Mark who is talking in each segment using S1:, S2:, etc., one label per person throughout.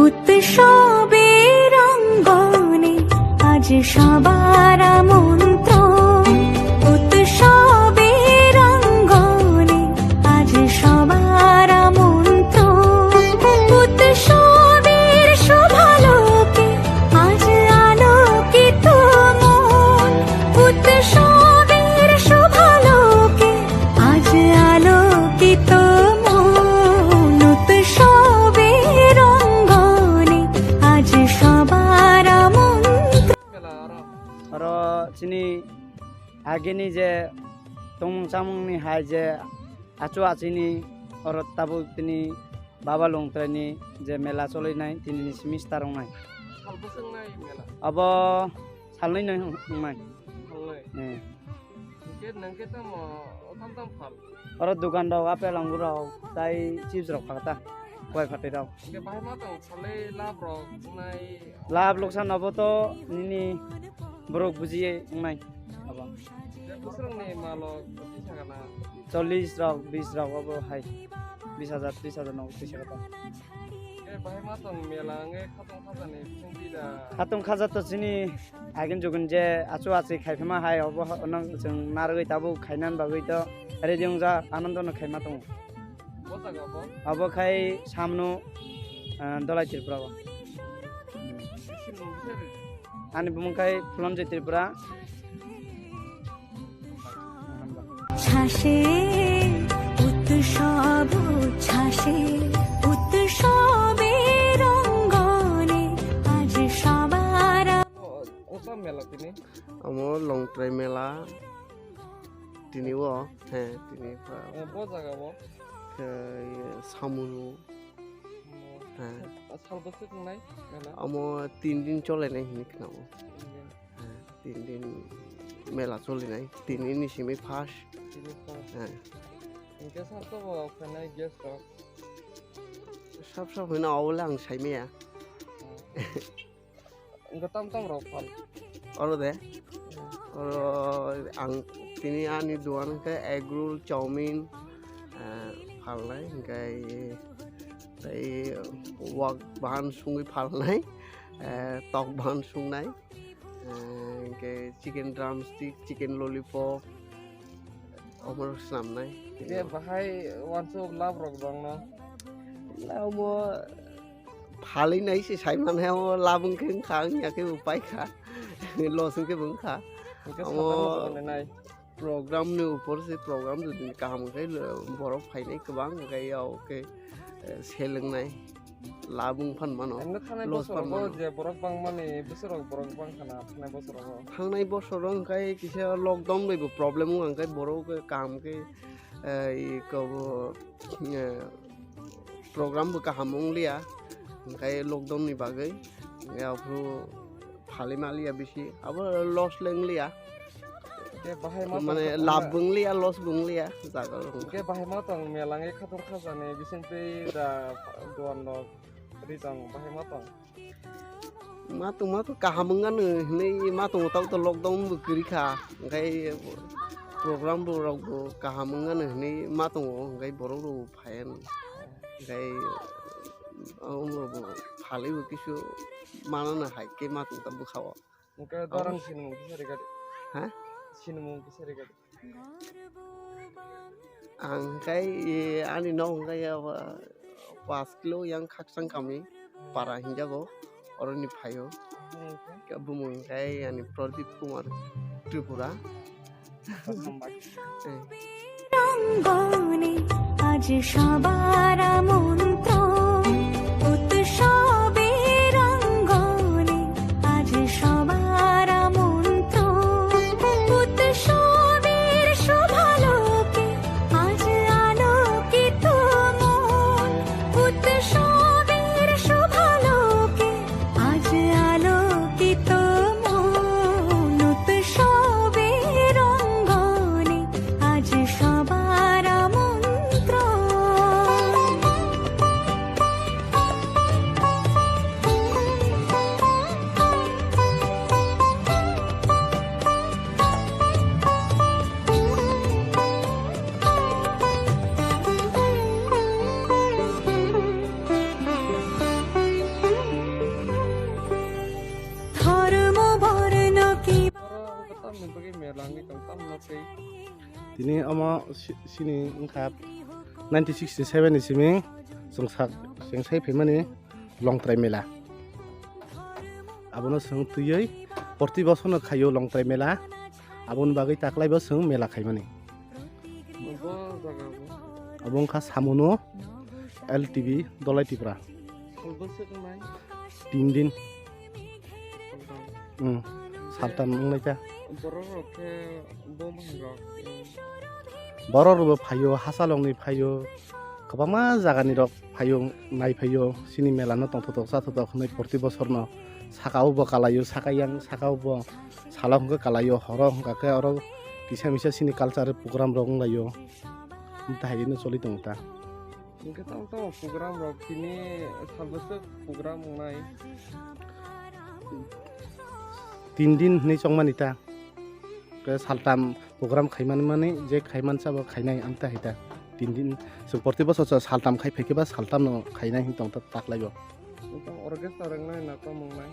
S1: উৎসবের অঙ্গনে আজ সবার আমন্ত্রণ। উৎসবের অঙ্গনে আজ সবার আমন্ত্রণ। উৎসবের শোভালোকে আজ আলোকিত মন। উৎসবের শোভালোকে আজ আলোকিত মন। উৎসবের অঙ্গনে আজ সবার আমন্ত্রণ।
S2: আরো চিনি আগেনি যে তমুং চামুংনি হাই যে আচু আচিনি আর তাবো তিনি বাবা লংত্রাইনি যে মেলা চলে নাই তিনি সিমিস তারং নাই আব সালनै নাই নাই আর দোকান দাও আপেল আঙ্গুর রাও তাই চিপস রাও খাতা কয় ফাটে রাও লাভ লোকসান হব তো নিনি বরক বুঝিয়ে নাই আবা 40 রাও 20 রাও আবো হাই 20,000 30,000 নাও পয়সা কথা খাতং খাজা তো চিনি আগেন জগন যে আচু আছে খাইফেমা হাই হব নং जों नारगै ताबो खाइनान बागै तो अरे जों जा आनंद न खाइमा दं अब खाइ सामनो दलाइ त्रिपुरा आनि बुमखाय फुलनजय त्रिपुरा
S1: ছাসে উৎসব ছাসে উৎসবের অঙ্গনে আজ সবার
S3: আমার লং ট্রাই মেলা তিনি হ্যাঁ তিনি সামুনু হ্যাঁ আমার 3 দিন চলে নাই হিনিকনাও হ্যাঁ 3 দিন মেলা চলে নাই 3 দিন নিশিমি ফার্স্ট হ্যাঁ সব হইনা आवले आं साइमेया और दे और आं तिनी आनि दुआन के एग रोल चाउमिन फालनाय ओमफ्राय ओमफ्राय वाक बाहान सुंगै फालनाय तक बाहान सुंनाय ओमफ्राय चिकेन ड्रामस्टिक चिकेन ललिपप अमर सामनाय बे बाहाय वानसो लाभ रक दं न लाव फाली नहीं से साइमान है वो लाभं के खांग या के उपाय खा लॉसन के बंग खा वो प्रोग्राम ने ऊपर से प्रोग्राम जो दिन काम के बरफ फाइने कबांग गया ओके सेलिंग नहीं लाभं फन मानो लॉस फन मानो जे बरफ बांग माने बिसोर बरफ बांग खाना थांनाय बोसोराव ओंखाय किसे लॉकडाउन बेबो प्रॉब्लेम ओंखाय बरफ के काम के program buka hamung liya kayak lockdown ni bagai ya bro फालिमाली या बिसी अब लॉस लेंग लिया के बाहाय मा माने लाभ बुं लिया लॉस बुं लिया जागा के बाहाय मा तंग मेलांगे खातर खाजाने बिसिन पे दा दोन लो रिजं बाहाय मा तो काहामंगान नै मा तो ताव तो लॉकडाउन बु करिखा ओंखाय program बु रावबो काहामंगान नै मा तो ओंखाय बरो रो फायन ओंखाय उमरबो फालिबो किसु मानना हाइके मातुं तबु खावा ओंखाय दरन सिनमु किसरे गाडी हा सिनमु किसरे गाडी आंखाय आनि न ओंखाय 5 किलो yang खाकसां कामि पारा हिंजाबो अरनि फायो के बुमंखाय आनि प्रदीप कुमार त्रिपुरा
S1: রঙ্গনে আজ সবার আমন্ত্রণ। উৎসবের অঙ্গনে আজ সবার আমন্ত্রণ। উৎসবের শোভালোকে আজ আলোকিত মন। উৎসবের শোভালোকে আজ আলোকিত মন। উৎসবের অঙ্গনে আজ সবার আমন্ত্রণ।
S4: Tini ama sini ngkap 1967 ni siming sengsak sengsai pemani long trai mela. Abono seng tuyai porti bosono khayo long trai mela. Abon bagai taklai bo seng mela khaimani.
S3: Apa jaga bu?
S4: Abong kha samono LTV dolai tipra.
S3: Kalbasa kemai?
S4: 3 din. Saltan ngnaita.
S3: Borok ke bom rok.
S4: Boror phayo hasalongni phayo kabama jagani rok phayo nai phayo sini melano tongthok sathok hnai porti bosorno sakao bo kalayo sakayang sakao bo salong ke kalayo horo hingke oro kisa misa sini culture program rok nglayo mtahayino choli tongta
S3: Mungkin tahu program rok ini kalbasa program ngai.
S4: 3 din ni chongmanita ke saltam program khaiman mane je khaiman sabo khainai amta hita 3 din so porti bosor saltam khai pheke ba saltam no khainai hing tongta taklayo
S3: Tentang orkestra reng nai na to mongnai.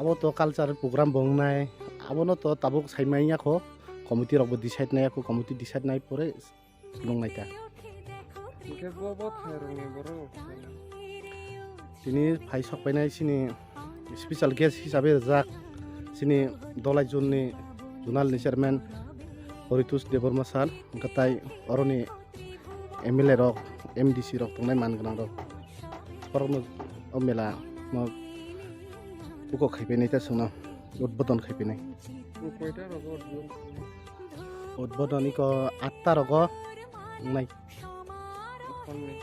S4: abo to culture program bongnai abo no to tabuk saimai ya ko committee rok bo decide nai ko committee decide nai pore lungnai ta
S3: Mungkin bo thairong ni borok.
S4: tini phai sok painai sini special guest hisabe jak sini dolai junni junal ni chairman Horitus Deborma sar katai oroni MLA rok MDC rok tongnai man ganang rok porno omela mo uko khaipenai ta sungna udbodon khaipenai
S3: Koita rok orjun.
S4: udbodon iko 8 ta rok nai
S3: Konni.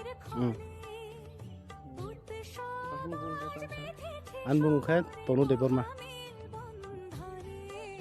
S3: Tahun bung kata.
S4: anbung khat tonu Deborma